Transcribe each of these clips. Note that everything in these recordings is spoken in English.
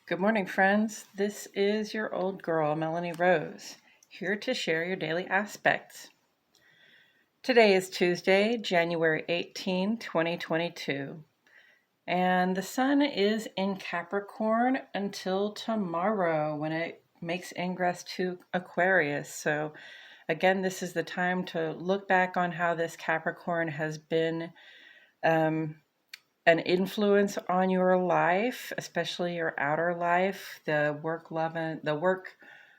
Good morning, friends. This is your old girl, Melanie Rose, here to share your daily aspects. Today is Tuesday, January 18, 2022, and the sun is in Capricorn until tomorrow when it makes ingress to Aquarius. So, again, this is the time to look back on how this Capricorn has been um, an influence on your life, especially your outer life, the work, love, and the work,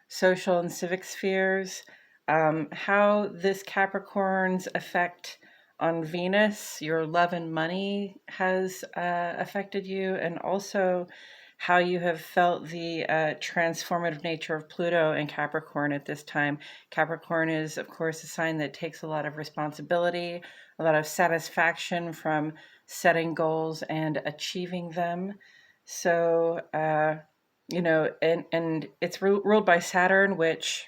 social, and civic spheres. How this Capricorn's effect on Venus, your love and money, has affected you, and also how you have felt the transformative nature of Pluto and Capricorn at this time. Capricorn is, of course, a sign that takes a lot of responsibility, a lot of satisfaction from setting goals and achieving them. So, and it's ruled by Saturn, which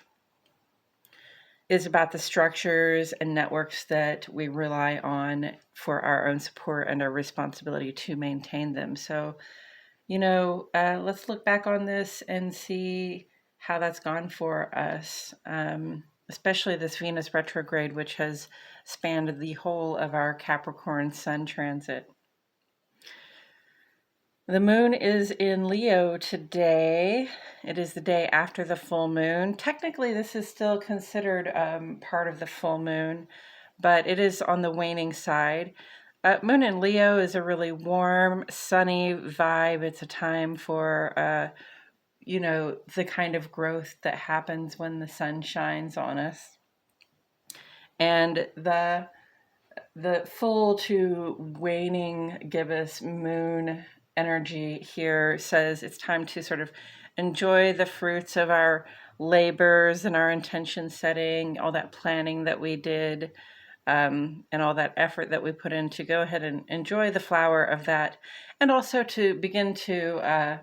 is about the structures and networks that we rely on for our own support and our responsibility to maintain them. So, let's look back on this and see how that's gone for us, especially this Venus retrograde, which has spanned the whole of our Capricorn sun transit. The moon is in Leo today. It is the day after the full moon. Technically, this is still considered part of the full moon, but it is on the waning side. Moon in Leo is a really warm, sunny vibe. It's a time for, the kind of growth that happens when the sun shines on us. And the full to waning gibbous moon energy here says it's time to sort of enjoy the fruits of our labors and our intention setting, all that planning that we did, and all that effort that we put in, to go ahead and enjoy the flower of that, and also to begin to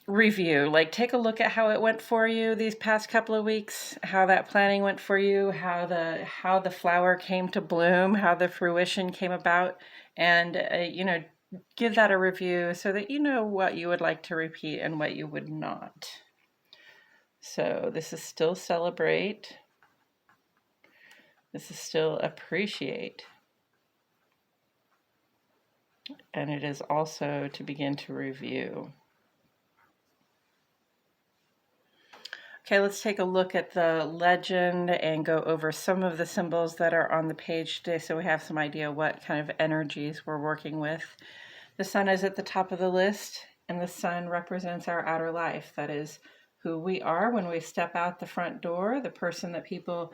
review, like take a look at how it went for you these past couple of weeks, how that planning went for you, how the flower came to bloom, how the fruition came about, and give that a review so that you know what you would like to repeat and what you would not. So this is still celebrate. This is still appreciate. And it is also to begin to review. Okay, let's take a look at the legend and go over some of the symbols that are on the page today so we have some idea what kind of energies we're working with. The sun is at the top of the list, and the sun represents our outer life. That is who we are when we step out the front door, the person that people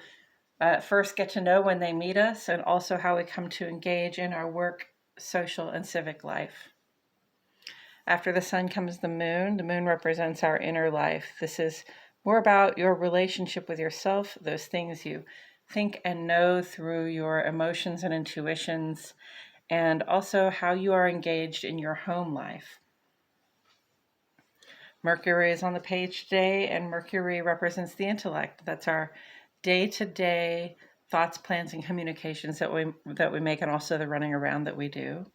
first get to know when they meet us, and also how we come to engage in our work, social, and civic life. After the sun comes the moon. The moon represents our inner life. This is more about your relationship with yourself, those things you think and know through your emotions and intuitions, and also how you are engaged in your home life. Mercury is on the page today, and Mercury represents the intellect. That's our day-to-day thoughts, plans, and communications that we make, and also the running around that we do.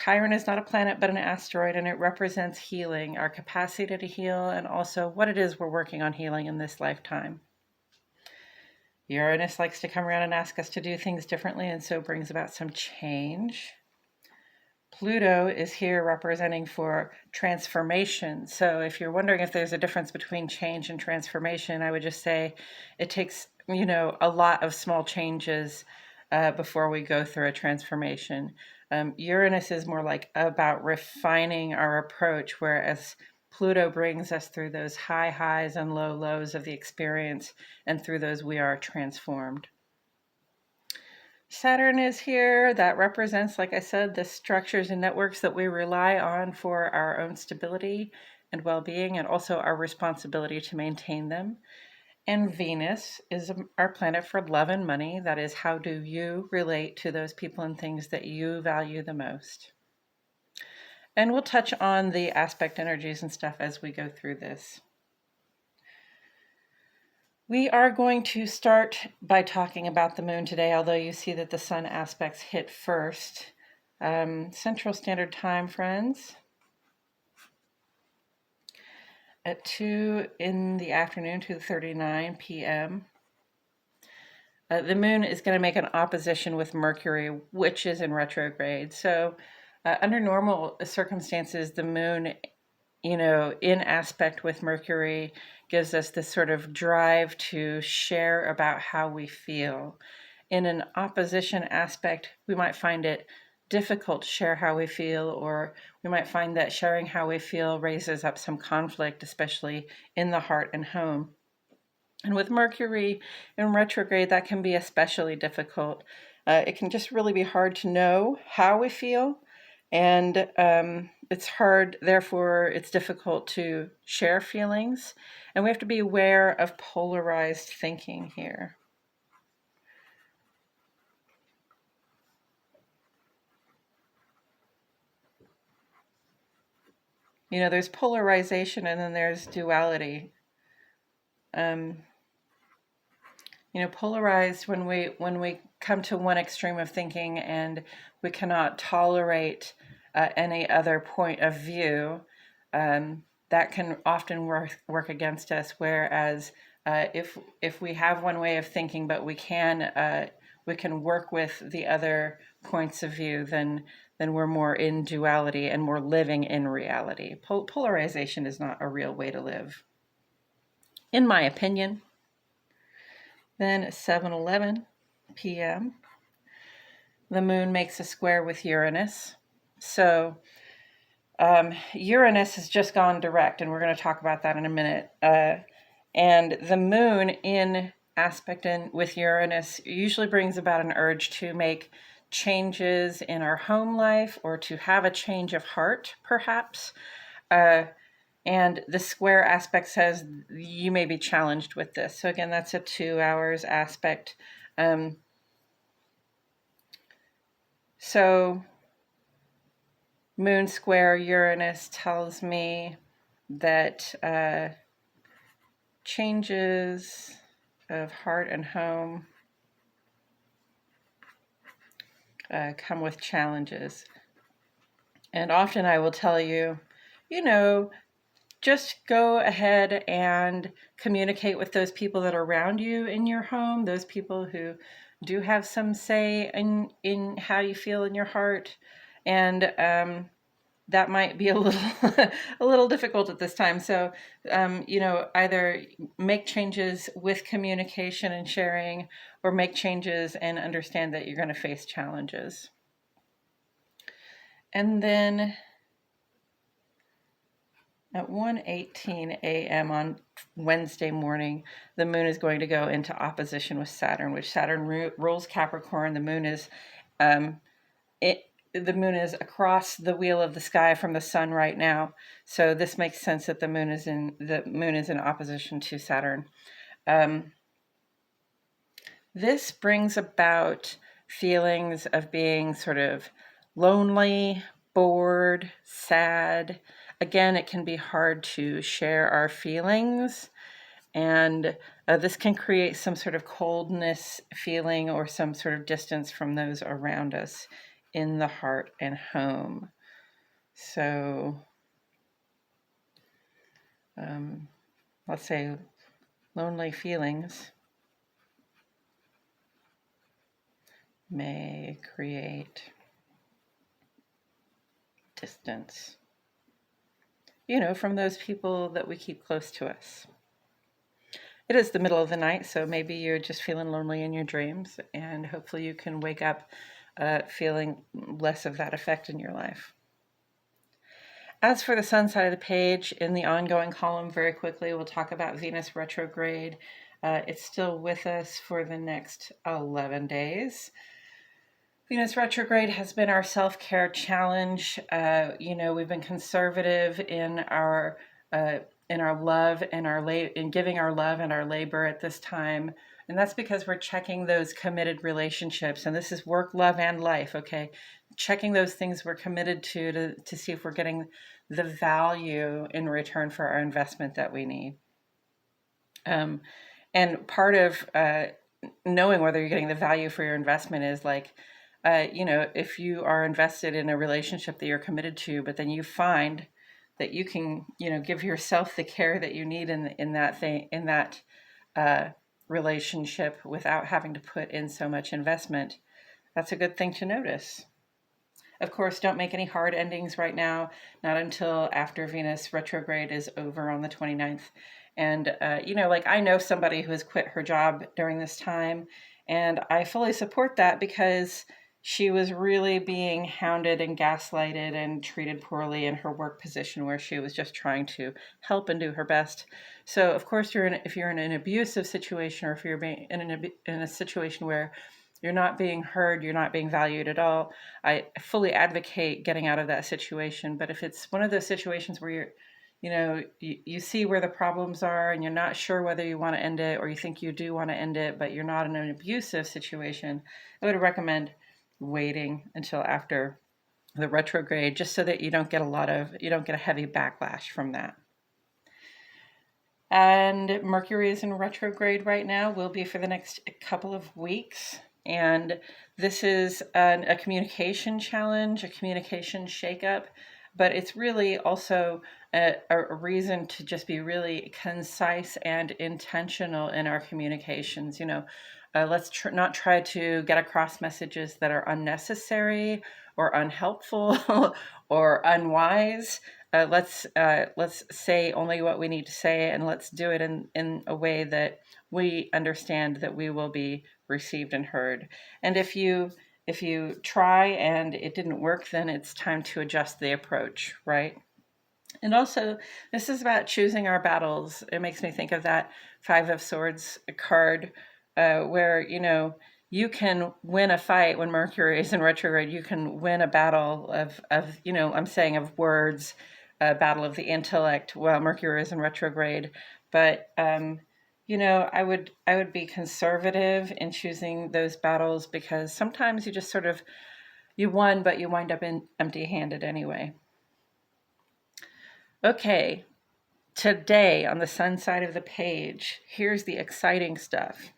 Chiron is not a planet but an asteroid, and it represents healing, our capacity to heal, and also what it is we're working on healing in this lifetime. Uranus likes to come around and ask us to do things differently, and so brings about some change. Pluto is here representing for transformation. So if you're wondering if there's a difference between change and transformation, I would just say it takes, a lot of small changes before we go through a transformation. Uranus is more like about refining our approach, whereas Pluto brings us through those high highs and low lows of the experience, and through those we are transformed. Saturn is here. That represents, like I said, the structures and networks that we rely on for our own stability and well-being, and also our responsibility to maintain them. And Venus is our planet for love and money. That is, how do you relate to those people and things that you value the most? And we'll touch on the aspect energies and stuff as we go through this. We are going to start by talking about the moon today, although you see that the sun aspects hit first. Central Standard Time, friends. at 2 in the afternoon, 2:39 p.m., the moon is going to make an opposition with Mercury, which is in retrograde. So, under normal circumstances, the moon, in aspect with Mercury gives us this sort of drive to share about how we feel. In an opposition aspect, we might find it difficult to share how we feel, or we might find that sharing how we feel raises up some conflict, especially in the heart and home. And with Mercury in retrograde, that can be especially difficult. It can just really be hard to know how we feel, and it's hard, therefore, it's difficult to share feelings. And we have to be aware of polarized thinking here. There's polarization and then there's duality. Polarized when we come to one extreme of thinking and we cannot tolerate any other point of view, that can often work against us. Whereas if we have one way of thinking, but we can work with the other points of view, then we're more in duality and more living in reality. Polarization is not a real way to live, in my opinion. Then at 7:11 p.m., the moon makes a square with Uranus. So Uranus has just gone direct, and we're going to talk about that in a minute. And the moon in aspect with Uranus usually brings about an urge to make changes in our home life, or to have a change of heart, perhaps. And the square aspect says you may be challenged with this. So again, that's a 2 hours aspect. So moon square Uranus tells me that changes of heart and home come with challenges. And often I will tell you, just go ahead and communicate with those people that are around you in your home, those people who do have some say in how you feel in your heart. And that might be a little difficult at this time. So, either make changes with communication and sharing, or make changes and understand that you're going to face challenges. And then at 1:18 a.m. on Wednesday morning, the moon is going to go into opposition with Saturn, which Saturn rules Capricorn. The moon is the moon is across the wheel of the sky from the sun right now. So this makes sense that the moon is in opposition to Saturn. This brings about feelings of being sort of lonely, bored, sad. Again, it can be hard to share our feelings, and this can create some sort of coldness feeling or some sort of distance from those around us in the heart and home. So let's say lonely feelings may create distance, from those people that we keep close to us. It is the middle of the night, so maybe you're just feeling lonely in your dreams, and hopefully you can wake up feeling less of that effect in your life. As for the sun side of the page, in the ongoing column, very quickly, we'll talk about Venus retrograde. It's still with us for the next 11 days. Venus retrograde has been our self-care challenge. We've been conservative in our love and in giving our love and our labor at this time. And that's because we're checking those committed relationships. And this is work, love, and life, okay? Checking those things we're committed to see if we're getting the value in return for our investment that we need. And part of knowing whether you're getting the value for your investment is like, if you are invested in a relationship that you're committed to, but then you find that you can, give yourself the care that you need in that relationship without having to put in so much investment. That's a good thing to notice. Of course, don't make any hard endings right now, not until after Venus retrograde is over on the 29th. And, I know somebody who has quit her job during this time, and I fully support that because she was really being hounded and gaslighted and treated poorly in her work position where she was just trying to help and do her best. So, of course, if you're in an abusive situation, or if you're being in a situation where you're not being heard, you're not being valued at all, I fully advocate getting out of that situation. But if it's one of those situations where you see where the problems are and you're not sure whether you want to end it, or you think you do want to end it, but you're not in an abusive situation, I would recommend waiting until after the retrograde, just so that you don't get a heavy backlash from that. And Mercury is in retrograde right now, will be for the next couple of weeks. And this is a communication challenge, a communication shakeup, but it's really also a reason to just be really concise and intentional in our communications. Let's not try to get across messages that are unnecessary or unhelpful or unwise. Let's say only what we need to say, and let's do it in a way that we understand that we will be received and heard. And if you try and it didn't work, then it's time to adjust the approach, right? And also, this is about choosing our battles. It makes me think of that Five of Swords card, where you can win a fight when Mercury is in retrograde. You can win a battle of I'm saying of words, a battle of the intellect while Mercury is in retrograde. But I would be conservative in choosing those battles, because sometimes you just you won, but you wind up empty-handed anyway. Okay, today on the sun side of the page, here's the exciting stuff.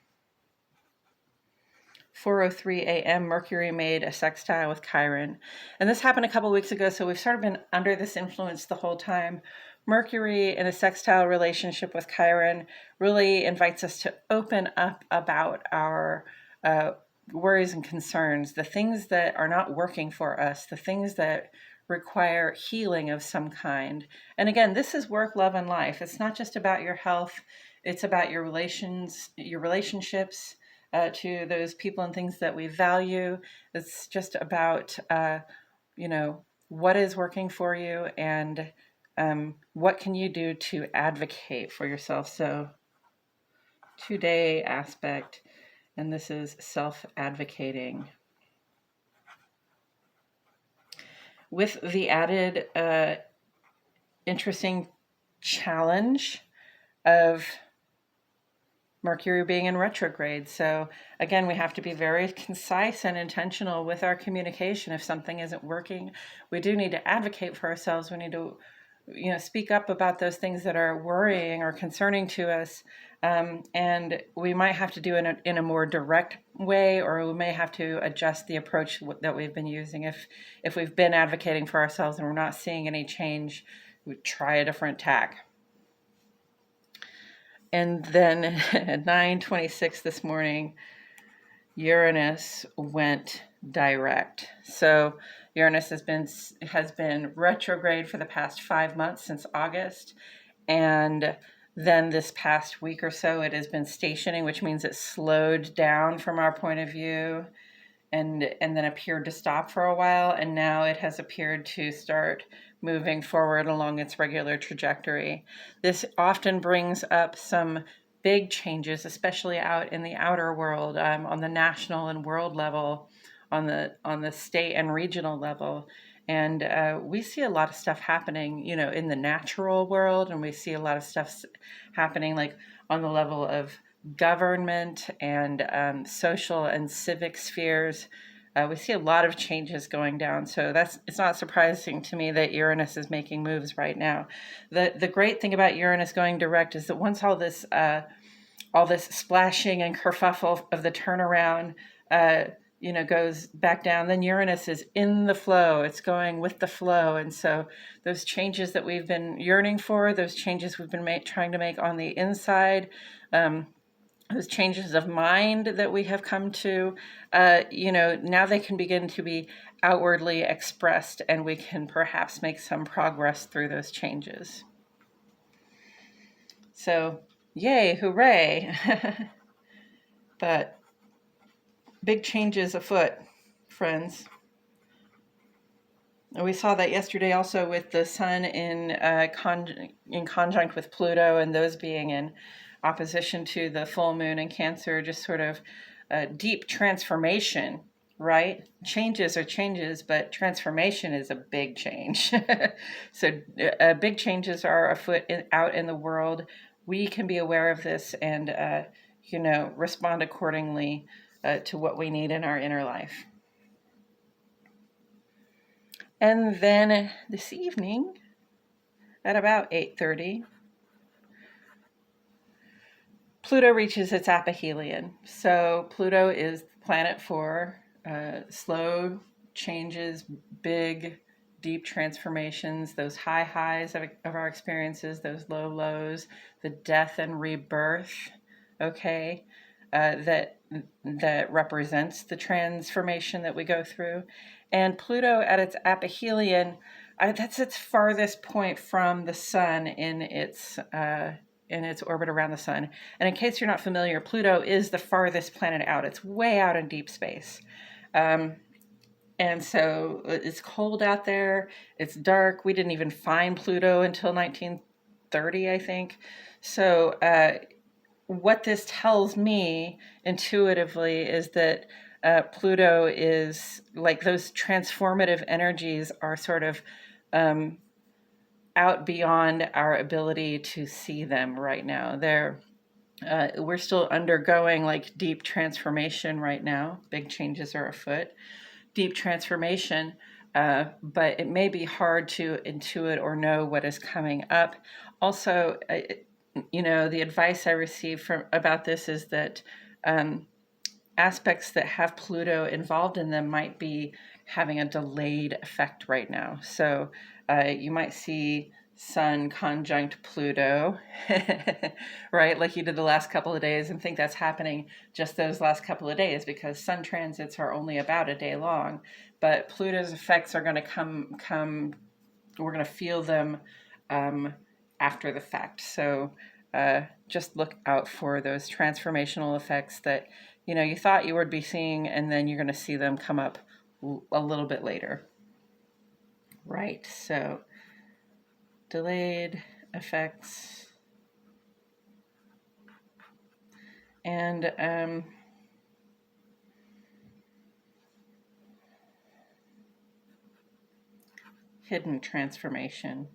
4:03 a.m., Mercury made a sextile with Chiron. And this happened a couple weeks ago, so we've sort of been under this influence the whole time. Mercury in a sextile relationship with Chiron really invites us to open up about our worries and concerns, the things that are not working for us, the things that require healing of some kind. And again, this is work, love, and life. It's not just about your health. It's about your relationships to those people and things that we value. It's just about, what is working for you, and what can you do to advocate for yourself. So today aspect, and this is self-advocating. With the added interesting challenge of Mercury being in retrograde. So again, we have to be very concise and intentional with our communication. If something isn't working, we do need to advocate for ourselves. We need to, speak up about those things that are worrying or concerning to us. And we might have to do it in a more direct way, or we may have to adjust the approach that we've been using. If we've been advocating for ourselves and we're not seeing any change, we try a different tack. And then at 9:26 this morning, Uranus went direct. So Uranus has been retrograde for the past 5 months, since August, and then this past week or so it has been stationing, which means it slowed down from our point of view, and then appeared to stop for a while, and now it has appeared to start moving forward along its regular trajectory. This often brings up some big changes, especially out in the outer world, on the national and world level, on the state and regional level. And we see a lot of stuff happening, in the natural world, and we see a lot of stuff happening like on the level of government and social and civic spheres. We see a lot of changes going down, so it's not surprising to me that Uranus is making moves right now. The great thing about Uranus going direct is that once all this splashing and kerfuffle of the turnaround goes back down. Then Uranus is in the flow. It's going with the flow. And so those changes that we've been yearning for, those changes we've been trying to make on the inside, those changes of mind that we have come to, now they can begin to be outwardly expressed, and we can perhaps make some progress through those changes. So, yay, hooray. But big changes afoot, friends. And we saw that yesterday also with the sun in conjunct with Pluto, and those being in opposition to the full moon in Cancer, just sort of deep transformation, right? Changes are changes, but transformation is a big change. So big changes are afoot out in the world. We can be aware of this and, respond accordingly to what we need in our inner life. And then this evening at about 8:30, Pluto reaches its aphelion. So Pluto is the planet for slow changes, big, deep transformations, those high highs of our experiences, those low lows, the death and rebirth, okay, that represents the transformation that we go through. And Pluto at its aphelion, that's its farthest point from the sun in its orbit around the sun. And in case you're not familiar, Pluto is the farthest planet out. It's way out in deep space. And so it's cold out there. It's dark. We didn't even find Pluto until 1930, I think. So what this tells me intuitively is that Pluto is like those transformative energies are sort of out beyond our ability to see them right now. We're still undergoing like deep transformation right now. Big changes are afoot. Deep transformation, but it may be hard to intuit or know what is coming up. Also, the advice I received about this is that aspects that have Pluto involved in them might be having a delayed effect right now. So you might see Sun conjunct Pluto, right? Like you did the last couple of days, and think that's happening just those last couple of days because Sun transits are only about a day long. But Pluto's effects are going to come. We're going to feel them after the fact. So just look out for those transformational effects that you thought you would be seeing, and then you're going to see them come up a little bit later. Right. So delayed effects and hidden transformation.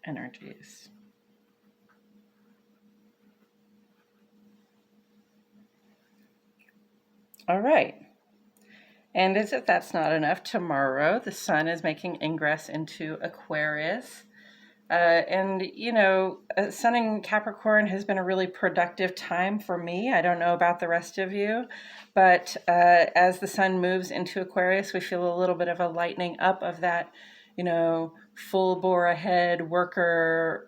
Energies. All right. And as if that's not enough, tomorrow the sun is making ingress into Aquarius. Sun in Capricorn has been a really productive time for me. I don't know about the rest of you, but as the sun moves into Aquarius, we feel a little bit of a lightening up of that, full bore ahead worker,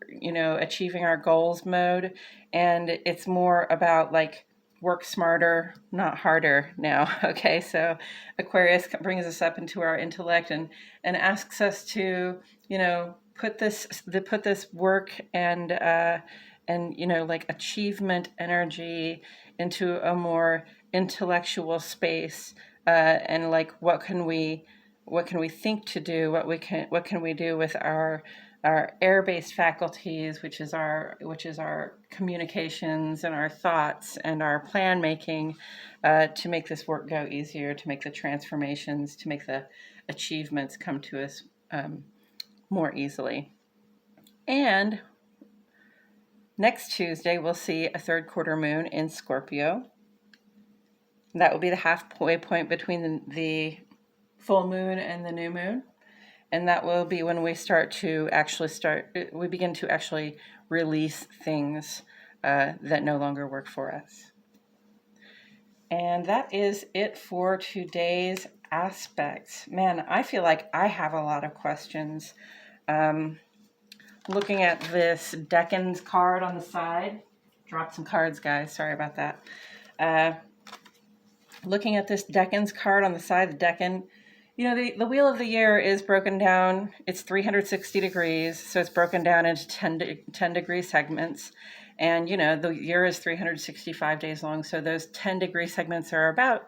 achieving our goals mode. And it's more about like, work smarter, not harder now. Okay, so Aquarius brings us up into our intellect and asks us to, put this work and like achievement energy into a more intellectual space, and like what can we think to do? What can we do with our air-based faculties, which is our communications and our thoughts and our plan making, to make this work go easier, to make the transformations, to make the achievements come to us more easily. And next Tuesday, we'll see a third quarter moon in Scorpio. That will be the halfway point between the full moon and the new moon. And that will be when we begin to actually release things that no longer work for us. And that is it for today's aspects. Man, I feel like I have a lot of questions. Looking at this Decans card on the side, dropped some cards, guys. Sorry about that. Looking at this Decans card on the side, the Decan, the wheel of the year is broken down. It's 360 degrees, so it's broken down into 10 degree segments. And, the year is 365 days long, so those 10 degree segments are about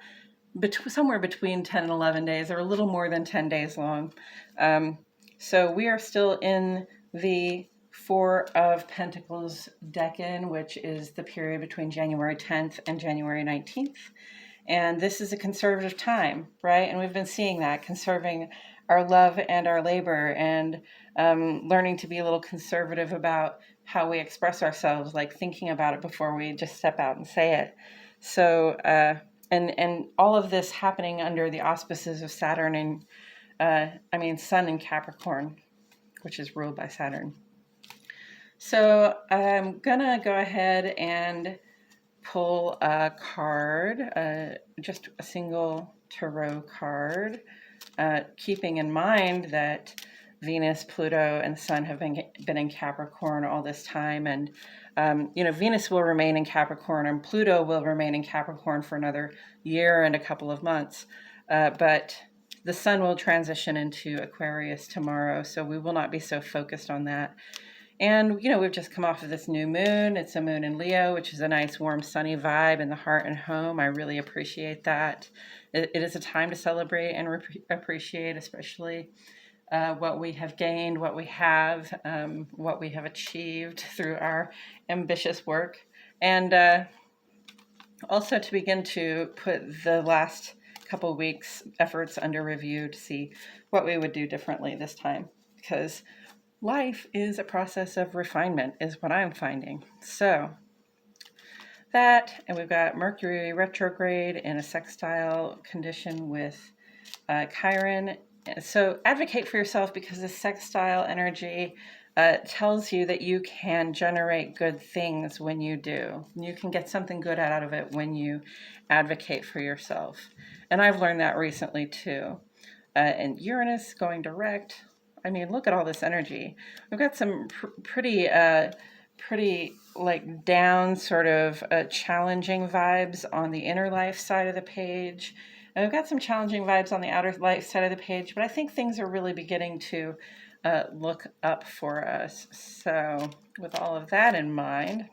somewhere between 10 and 11 days, or a little more than 10 days long. So we are still in the Four of Pentacles Decan, which is the period between January 10th and January 19th. And this is a conservative time, right? And we've been seeing that, conserving our love and our labor, and learning to be a little conservative about how we express ourselves, like thinking about it before we just step out and say it. So, and all of this happening under the auspices of Saturn and, Sun in Capricorn, which is ruled by Saturn. So I'm gonna go ahead and pull a card, just a single tarot card, keeping in mind that Venus, Pluto, and the Sun have been in Capricorn all this time. And, Venus will remain in Capricorn and Pluto will remain in Capricorn for another year and a couple of months. But the Sun will transition into Aquarius tomorrow, so we will not be so focused on that. And, we've just come off of this new moon. It's a moon in Leo, which is a nice, warm, sunny vibe in the heart and home. I really appreciate that. It is a time to celebrate and appreciate, especially what we have gained, what we have achieved through our ambitious work. And also to begin to put the last couple weeks' efforts under review to see what we would do differently this time. Because life is a process of refinement, is what I'm finding. So that, and we've got Mercury retrograde in a sextile condition with Chiron. So advocate for yourself, because the sextile energy tells you that you can generate good things when you do. You can get something good out of it when you advocate for yourself. And I've learned that recently too. And Uranus going direct. Look at all this energy. We've got some pretty like down, sort of challenging vibes on the inner life side of the page. And we've got some challenging vibes on the outer life side of the page, but I think things are really beginning to look up for us. So with all of that in mind,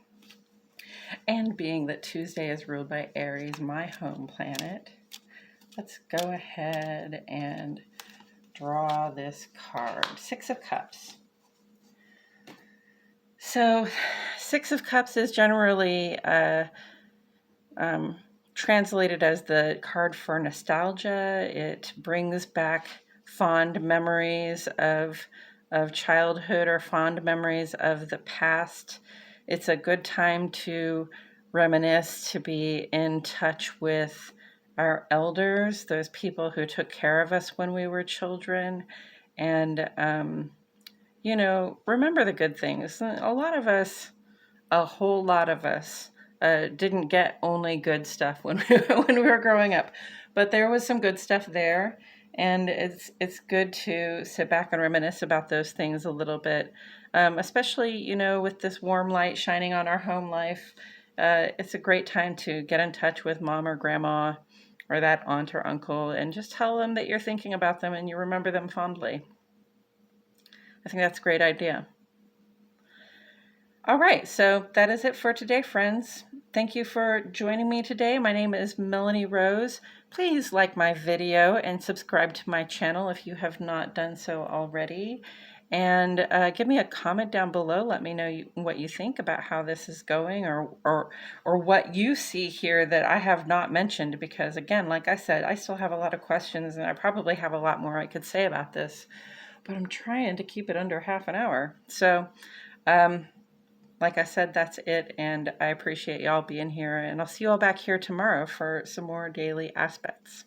and being that Tuesday is ruled by Aries, my home planet, let's go ahead and draw this card. Six of Cups. So Six of Cups is generally translated as the card for nostalgia. It brings back fond memories of childhood, or fond memories of the past. It's a good time to reminisce, to be in touch with our elders, those people who took care of us when we were children, and remember the good things. A whole lot of us didn't get only good stuff when we were growing up, but there was some good stuff there, and it's good to sit back and reminisce about those things a little bit, especially with this warm light shining on our home life. It's a great time to get in touch with mom or grandma, or that aunt or uncle, and just tell them that you're thinking about them and you remember them fondly. I think that's a great idea. All right, so that is it for today, friends. Thank you for joining me today. My name is Melanie Rose. Please like my video and subscribe to my channel if you have not done so already. And give me a comment down below. Let me know what you think about how this is going, or what you see here that I have not mentioned. Because again, like I said, I still have a lot of questions, and I probably have a lot more I could say about this. But I'm trying to keep it under half an hour. So, like I said, that's it. And I appreciate y'all being here. And I'll see you all back here tomorrow for some more daily aspects.